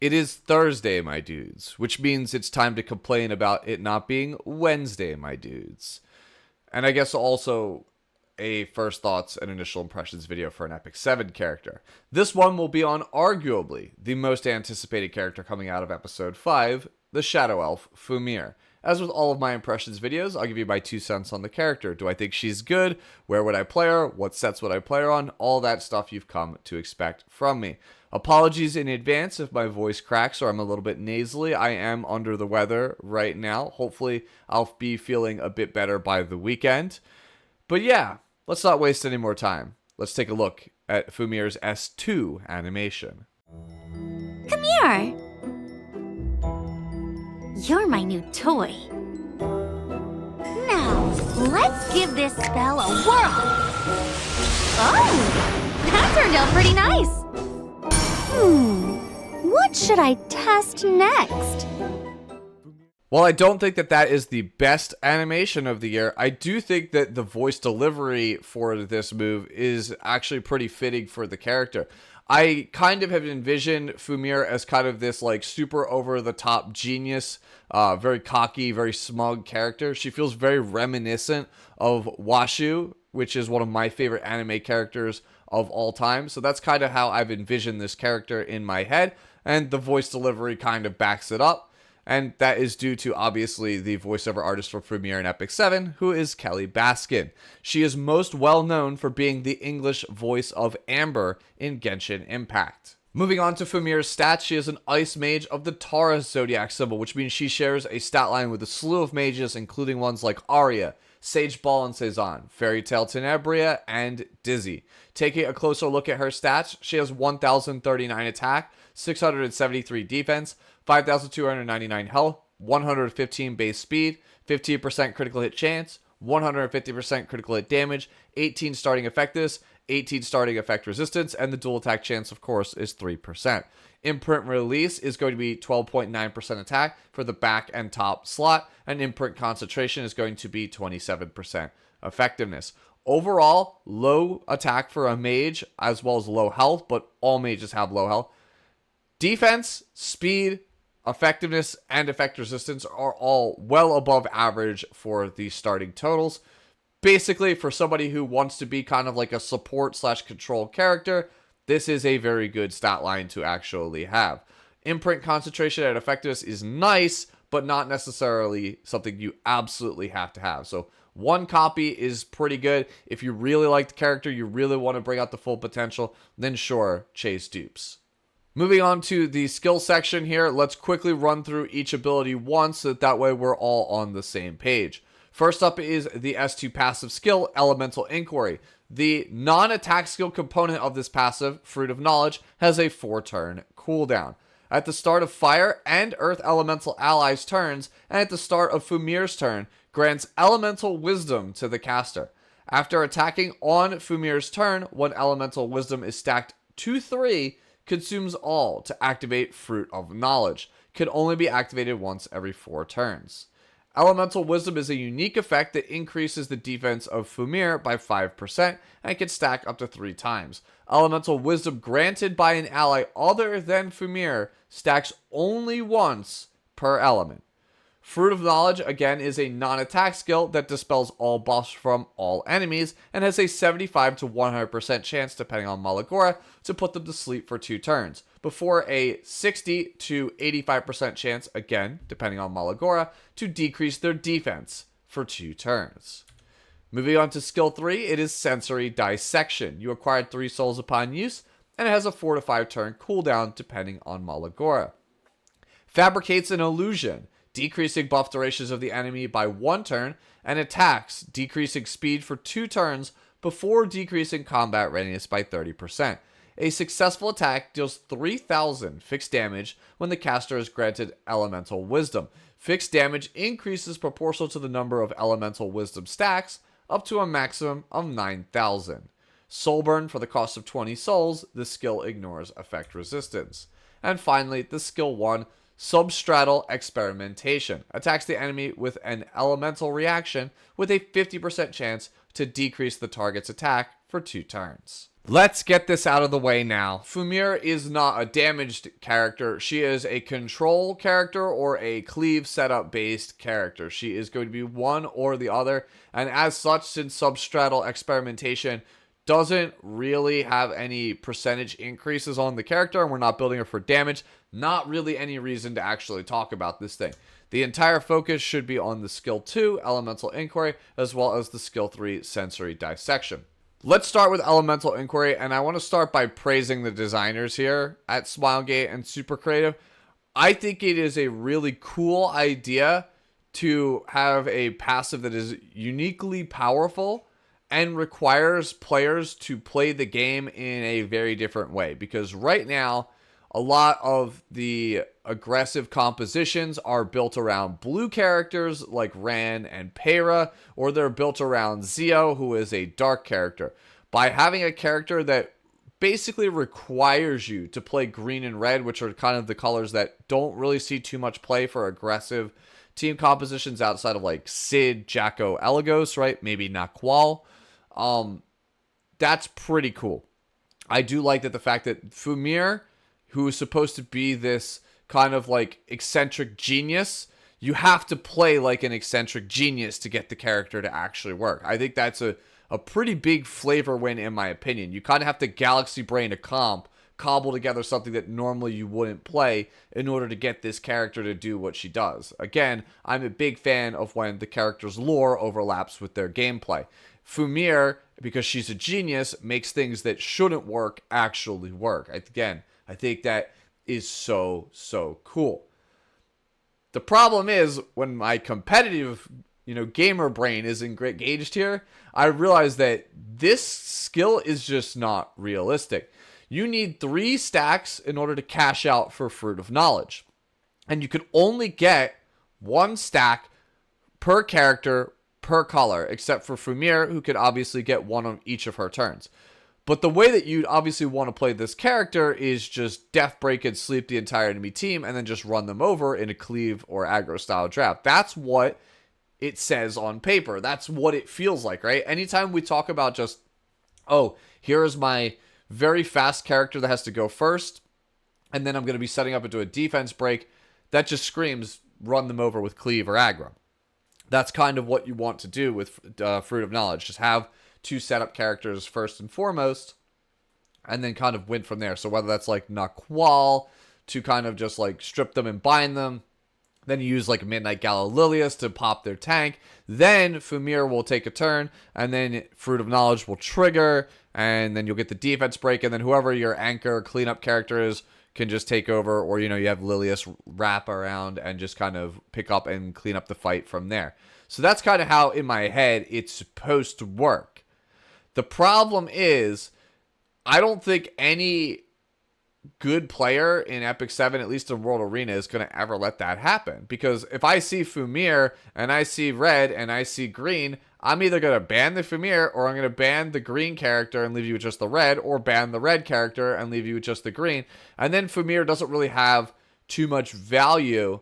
It is Thursday, my dudes, which means it's time to complain about it not being Wednesday, my dudes. And I guess also a first thoughts and initial impressions video for an Epic 7 character. This one will be on arguably the most anticipated character coming out of episode 5, the Shadow Elf, Fumyr. As with all of my impressions videos, I'll give you my 2 cents on the character. Do I think she's good? Where would I play her? What sets would I play her on? All that stuff you've come to expect from me. Apologies in advance if my voice cracks or I'm a little bit nasally. I am under the weather right now. Hopefully, I'll be feeling a bit better by the weekend. But yeah, let's not waste any more time. Let's take a look at Fumyr's S2 animation. Come here. You're my new toy. Now, let's give this spell a whirl. Oh, that turned out pretty nice. What should I test next? While I don't think that is the best animation of the year, I do think that the voice delivery for this move is actually pretty fitting for the character. I kind of have envisioned Fumyr as kind of this like super over-the-top genius, very cocky, very smug character. She feels very reminiscent of Washu, which is one of my favorite anime characters of all time. So that's kind of how I've envisioned this character in my head, and the voice delivery kind of backs it up. And that is due to, obviously, the voiceover artist for Fumyr in Epic 7, who is Kelly Baskin. She is most well known for being the English voice of Amber in Genshin Impact. Moving on to Fumyr's stats, she is an Ice Mage of the Taurus Zodiac symbol, which means she shares a stat line with a slew of mages, including ones like Arya, Sage Ball and Cezanne, Fairy Tail Tenebria, and Dizzy. Taking a closer look at her stats, she has 1,039 attack, 673 defense, 5,299 health, 115 base speed, 15% critical hit chance, 150% critical hit damage, 18 starting effectiveness, 18 starting effect resistance, and the dual attack chance, of course, is 3%. Imprint release is going to be 12.9% attack for the back and top slot, and imprint concentration is going to be 27% effectiveness. Overall, low attack for a mage, as well as low health, but all mages have low health. Defense, speed, effectiveness, and effect resistance are all well above average for the starting totals. Basically, for somebody who wants to be kind of like a support slash control character, this is a very good stat line to actually have. Imprint concentration and effectiveness is nice, but not necessarily something you absolutely have to have. So one copy is pretty good. If you really like the character, you really want to bring out the full potential, then sure, chase dupes. Moving on to the skill section here, let's quickly run through each ability once so that way we're all on the same page. First up is the S2 passive skill, Elemental Inquiry. The non-attack skill component of this passive, Fruit of Knowledge, has a 4-turn cooldown. At the start of Fire and Earth Elemental allies' turns, and at the start of Fumyr's turn, grants Elemental Wisdom to the caster. After attacking on Fumyr's turn, when Elemental Wisdom is stacked to 3, consumes all to activate Fruit of Knowledge. Can only be activated once every 4 turns. Elemental Wisdom is a unique effect that increases the defense of Fumyr by 5% and can stack up to 3 times. Elemental Wisdom granted by an ally other than Fumyr stacks only once per element. Fruit of Knowledge, again, is a non-attack skill that dispels all buffs from all enemies and has a 75 to 100% chance, depending on Malagora, to put them to sleep for 2 turns, before a 60 to 85% chance, again, depending on Malagora, to decrease their defense for 2 turns. Moving on to skill 3, it is Sensory Dissection. You acquired 3 souls upon use, and it has a 4 to 5 turn cooldown, depending on Malagora. Fabricates an Illusion, decreasing buff durations of the enemy by 1 turn, and attacks, decreasing speed for 2 turns before decreasing combat readiness by 30%. A successful attack deals 3,000 fixed damage when the caster is granted Elemental Wisdom. Fixed damage increases proportional to the number of Elemental Wisdom stacks, up to a maximum of 9,000. Soulburn for the cost of 20 souls, the skill ignores effect resistance. And finally, the skill 1, Substratal Experimentation, attacks the enemy with an elemental reaction with a 50% chance to decrease the target's attack for 2 turns. Let's get this out of the way now. Fumyr is not a damaged character. She is a control character or a cleave setup based character. She is going to be one or the other. And as such, since substratal experimentation doesn't really have any percentage increases on the character and we're not building her for damage, not really any reason to actually talk about this thing. The entire focus should be on the skill 2, Elemental Inquiry, as well as the skill 3, Sensory Dissection. Let's start with Elemental Inquiry, and I want to start by praising the designers here at Smilegate and Super Creative. I think it is a really cool idea to have a passive that is uniquely powerful and requires players to play the game in a very different way. Because right now, a lot of the aggressive compositions are built around blue characters like Ran and Peyra, or they're built around Zio, who is a dark character. By having a character that basically requires you to play green and red, which are kind of the colors that don't really see too much play for aggressive team compositions outside of like Sid, Jacko, Elagos, right? Maybe Naqual. That's pretty cool. I do like that the fact that Fumyr, who is supposed to be this kind of like eccentric genius, you have to play like an eccentric genius to get the character to actually work. I think that's a pretty big flavor win in my opinion. You kind of have to galaxy brain a cobble together something that normally you wouldn't play in order to get this character to do what she does. Again, I'm a big fan of when the character's lore overlaps with their gameplay. Fumyr, because she's a genius, makes things that shouldn't work actually work. Again, I think that is so cool. The problem is when my competitive, gamer brain is engaged here, I realize that this skill is just not realistic. You need 3 stacks in order to cash out for Fruit of Knowledge. And you can only get 1 stack per character per color, except for Fumyr, who could obviously get 1 on each of her turns. But the way that you'd obviously want to play this character is just Death Break and sleep the entire enemy team and then just run them over in a cleave or aggro style draft. That's what it says on paper. That's what it feels like, right? Anytime we talk about just, oh, here is my very fast character that has to go first, and then I'm going to be setting up into a defense break, that just screams run them over with cleave or aggro. That's kind of what you want to do with Fruit of Knowledge. Just have 2 setup characters first and foremost, and then kind of win from there. So whether that's like Naqual to kind of just like strip them and bind them, then you use like Midnight Gala Lilius to pop their tank, then Fumyr will take a turn, and then Fruit of Knowledge will trigger, and then you'll get the defense break, and then whoever your anchor cleanup character is can just take over, or you have Lilius wrap around and just kind of pick up and clean up the fight from there. So that's kind of how in my head it's supposed to work. The problem is, I don't think any good player in Epic 7, at least in World Arena, is going to ever let that happen. Because if I see Fumyr, and I see red, and I see green, I'm either going to ban the Fumyr, or I'm going to ban the green character and leave you with just the red, or ban the red character and leave you with just the green. And then Fumyr doesn't really have too much value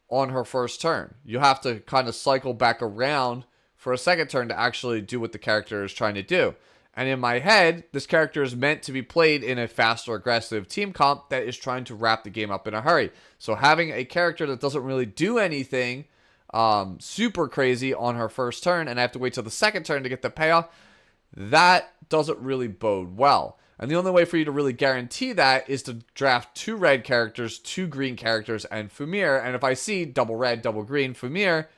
on her first turn. You have to kind of cycle back around for a second turn to actually do what the character is trying to do. And in my head, this character is meant to be played in a faster, aggressive team comp that is trying to wrap the game up in a hurry. So having a character that doesn't really do anything super crazy on her first turn, and I have to wait till the second turn to get the payoff, that doesn't really bode well. And the only way for you to really guarantee that is to draft 2 red characters, 2 green characters, and Fumyr. And if I see double red, double green Fumyr,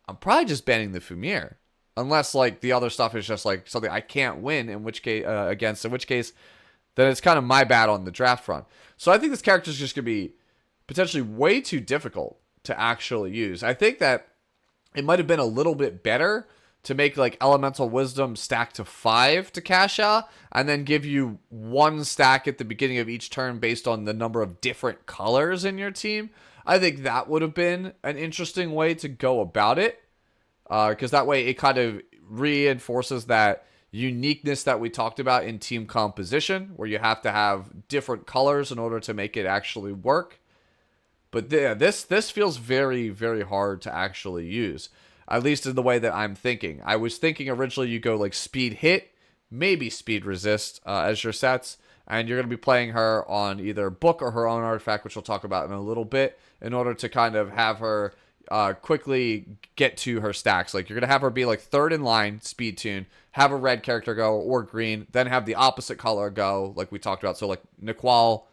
I'm probably just banning the Fumyr. Unless, like, the other stuff is just, like, something I can't win, in which case, then it's kind of my bad on the draft front. So I think this character is just going to be potentially way too difficult to actually use. I think that it might have been a little bit better to make, like, Elemental Wisdom stack to 5 to cash out, and then give you 1 stack at the beginning of each turn based on the number of different colors in your team. I think that would have been an interesting way to go about it. Because that way it kind of reinforces that uniqueness that we talked about in team composition, where you have to have different colors in order to make it actually work. But this feels very, very hard to actually use, at least in the way that I'm thinking. I was thinking originally you go like speed hit, maybe speed resist as your sets. And you're going to be playing her on either book or her own artifact, which we'll talk about in a little bit, in order to kind of have her quickly get to her stacks. Like, you're going to have her be like third in line, speed tune, have a red character go or green, then have the opposite color go, like we talked about. So like Niqual,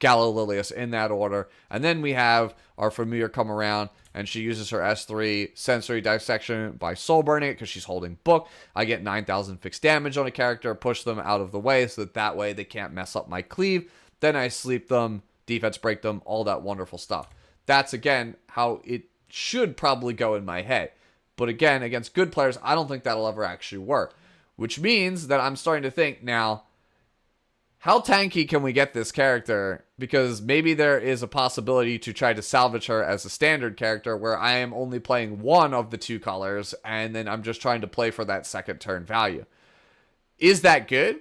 Galililius in that order. And then we have our Fumyr come around, and she uses her S3 Sensory Dissection by soul burning it because she's holding book. I get 9,000 fixed damage on a character, push them out of the way so that way they can't mess up my cleave. Then I sleep them, defense break them, all that wonderful stuff. That's, again, how it should probably go in my head. But again, against good players, I don't think that'll ever actually work. Which means that I'm starting to think now, how tanky can we get this character? Because maybe there is a possibility to try to salvage her as a standard character where I am only playing one of the two colors and then I'm just trying to play for that second turn value. Is that good?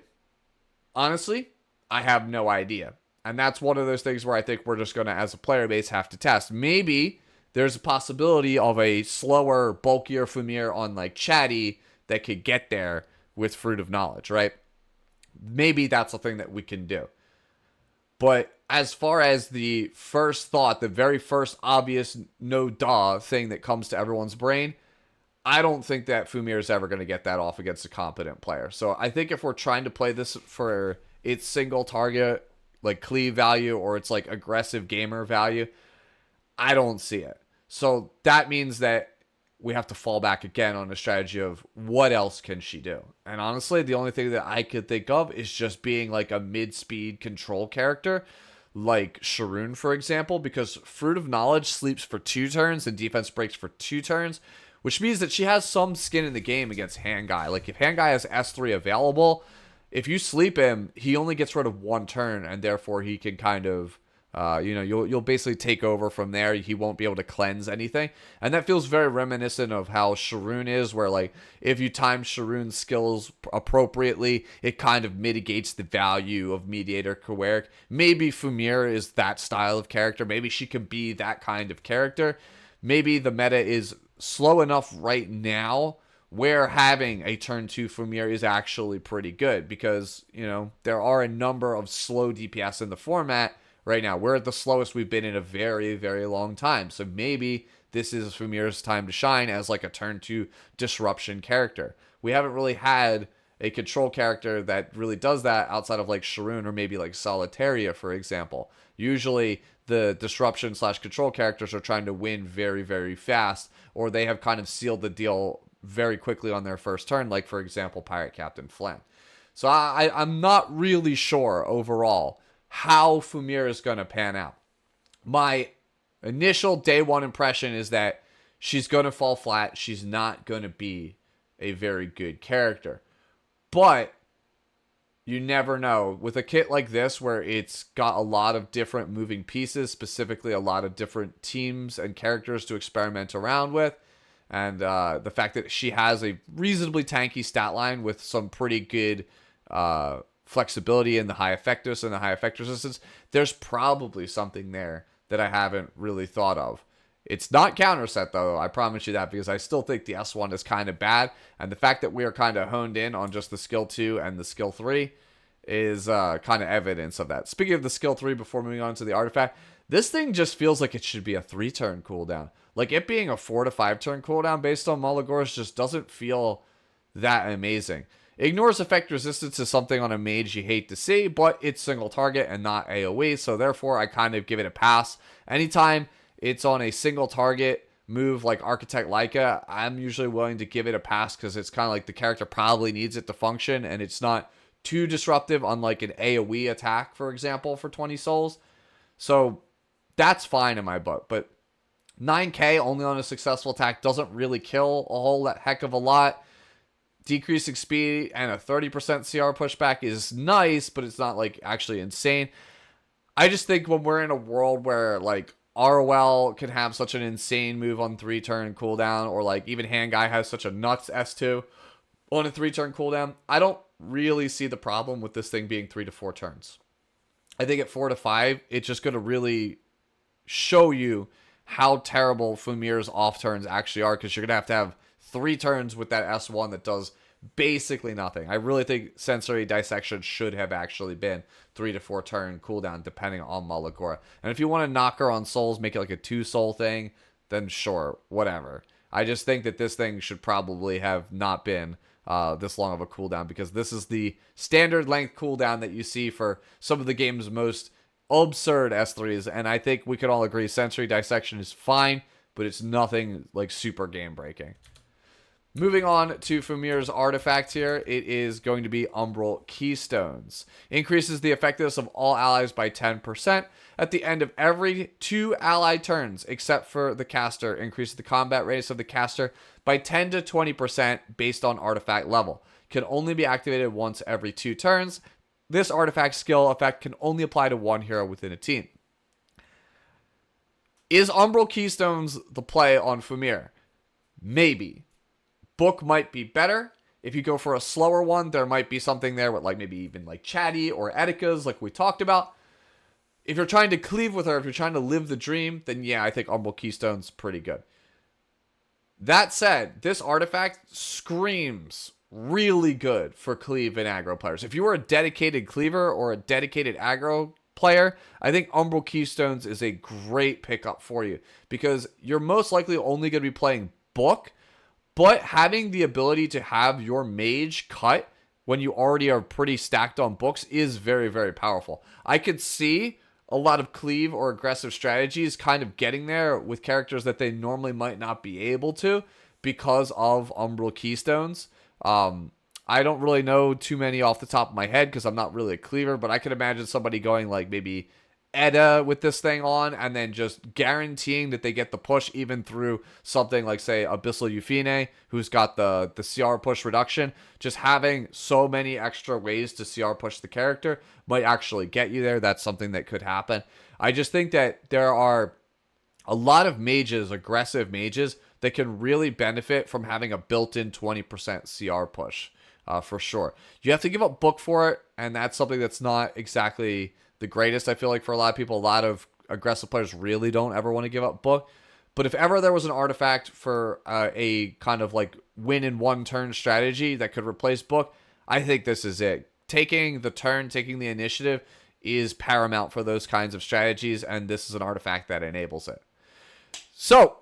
Honestly, I have no idea. And that's one of those things where I think we're just going to, as a player base, have to test. Maybe there's a possibility of a slower, bulkier Fumyr on like Chatty that could get there with Fruit of Knowledge, right? Maybe that's a thing that we can do. But as far as the first thought, the very first obvious no-duh thing that comes to everyone's brain, I don't think that Fumyr is ever going to get that off against a competent player. So I think if we're trying to play this for its single target, like cleave value, or its like aggressive gamer value, I don't see it. So that means that we have to fall back again on a strategy of what else can she do? And honestly, the only thing that I could think of is just being like a mid-speed control character, like Sharoon, for example, because Fruit of Knowledge sleeps for 2 turns and defense breaks for 2 turns, which means that she has some skin in the game against Hand Guy. Like, if Hand Guy has S3 available, if you sleep him, he only gets rid of 1 turn, and therefore he can kind of you'll basically take over from there. He won't be able to cleanse anything. And that feels very reminiscent of how Sharoon is, where like if you time Sharoon's skills appropriately, it kind of mitigates the value of Mediator Kowarik. Maybe Fumyr is that style of character. Maybe she could be that kind of character. Maybe the meta is slow enough right now where having a turn 2 Fumyr is actually pretty good, because, there are a number of slow DPS in the format right now. We're at the slowest we've been in a very, very long time. So maybe this is Fumyr's time to shine as like a turn 2 disruption character. We haven't really had a control character that really does that outside of like Sharoon or maybe like Solitaria, for example. Usually the disruption / control characters are trying to win very, very fast, or they have kind of sealed the deal very quickly on their first turn, like for example Pirate Captain Flynn. So I'm not really sure overall how Fumyr is going to pan out. My initial day one impression is that she's going to fall flat. She's not going to be a very good character. But you never know. With a kit like this, where it's got a lot of different moving pieces, specifically a lot of different teams and characters to experiment around with, and the fact that she has a reasonably tanky stat line with some pretty good flexibility in the high effectiveness and the high effect resistance, there's probably something there that I haven't really thought of. It's not counter set, though, I promise you that, because I still think the S1 is kind of bad, and the fact that we are kind of honed in on just the skill 2 and the skill 3 is kind of evidence of that. Speaking of the skill 3, before moving on to the artifact, this thing just feels like it should be a 3-turn cooldown. Like, it being a 4 to 5-turn cooldown based on Mulligor's just doesn't feel that amazing. Ignores effect resistance is something on a mage you hate to see, but it's single target and not AoE, so therefore I kind of give it a pass. Anytime it's on a single target move like Architect Leica, I'm usually willing to give it a pass, because it's kind of like the character probably needs it to function, and it's not too disruptive, unlike an AoE attack, for example, for 20 souls. So that's fine in my book, but 9k only on a successful attack doesn't really kill a whole heck of a lot. Decreasing speed and a 30% CR pushback is nice, but it's not like actually insane. I just think when we're in a world where like ROL can have such an insane move on 3-turn cooldown, or like even Hand Guy has such a nuts S2 on a 3-turn cooldown, I don't really see the problem with this thing being 3 to 4 turns. I think at 4 to 5, it's just going to really show you how terrible Fumyr's off turns actually are, because you're going to have 3 turns with that S1 that does basically nothing. I really think Sensory Dissection should have actually been 3 to 4 turn cooldown, depending on Malagora. And if you want to knock her on souls, make it like a 2 soul thing, then sure, whatever. I just think that this thing should probably have not been this long of a cooldown, because this is the standard length cooldown that you see for some of the game's most absurd S3s, and I think we could all agree Sensory Dissection is fine, but it's nothing like super game breaking. Moving on to Fumyr's artifact here, it is going to be Umbral Keystones. Increases the effectiveness of all allies by 10% at the end of every 2 ally turns, except for the caster. Increases the combat radius of the caster by 10 to 20% based on artifact level. Can only be activated once every 2 turns. This artifact skill effect can only apply to one hero within a team. Is Umbral Keystones the play on Fumyr? Maybe. Book might be better. If you go for a slower one, there might be something there with like maybe even like Chatty or Etika's like we talked about. If you're trying to cleave with her, if you're trying to live the dream, then yeah, I think Umbral Keystone's pretty good. That said, this artifact screams really good for cleave and aggro players. If you are a dedicated cleaver or a dedicated aggro player, I think Umbral Keystones is a great pickup for you, because you're most likely only going to be playing Book, but having the ability to have your mage cut when you already are pretty stacked on books is very, very powerful. I could see a lot of cleave or aggressive strategies kind of getting there with characters that they normally might not be able to because of Umbral Keystones. I don't really know too many off the top of my head because I'm not really a cleaver, but I could imagine somebody going like maybe Edda with this thing on, and then just guaranteeing that they get the push even through something like, say, Abyssal Euphine, who's got the CR push reduction. Just having so many extra ways to CR push the character might actually get you there. That's something that could happen. I just think that there are a lot of mages, aggressive mages, that can really benefit from having a built-in 20% CR push, for sure. You have to give up Book for it, and that's something that's not exactly the greatest. I feel like for a lot of people, a lot of aggressive players really don't ever want to give up Book. But if ever there was an artifact for a kind of like win in one turn strategy that could replace Book, I think this is it. Taking the turn, taking the initiative is paramount for those kinds of strategies, and this is an artifact that enables it. So,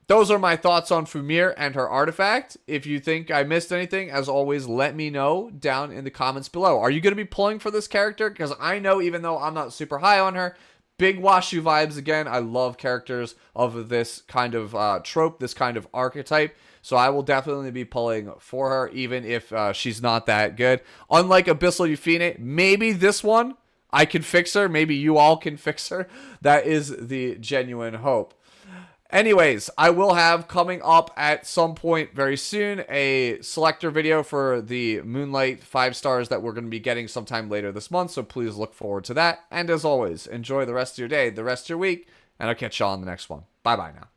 those are my thoughts on Fumyr and her artifact. If you think I missed anything, as always, let me know down in the comments below. Are you going to be pulling for this character? Because I know, even though I'm not super high on her, big Washu vibes again. I love characters of this kind of trope, this kind of archetype. So I will definitely be pulling for her, even if she's not that good. Unlike Abyssal Euphine, maybe this one, I can fix her. Maybe you all can fix her. That is the genuine hope. Anyways, I will have coming up at some point very soon a selector video for the Moonlight 5 stars that we're going to be getting sometime later this month, so please look forward to that. And as always, enjoy the rest of your day, the rest of your week, and I'll catch you all on the next one. Bye-bye now.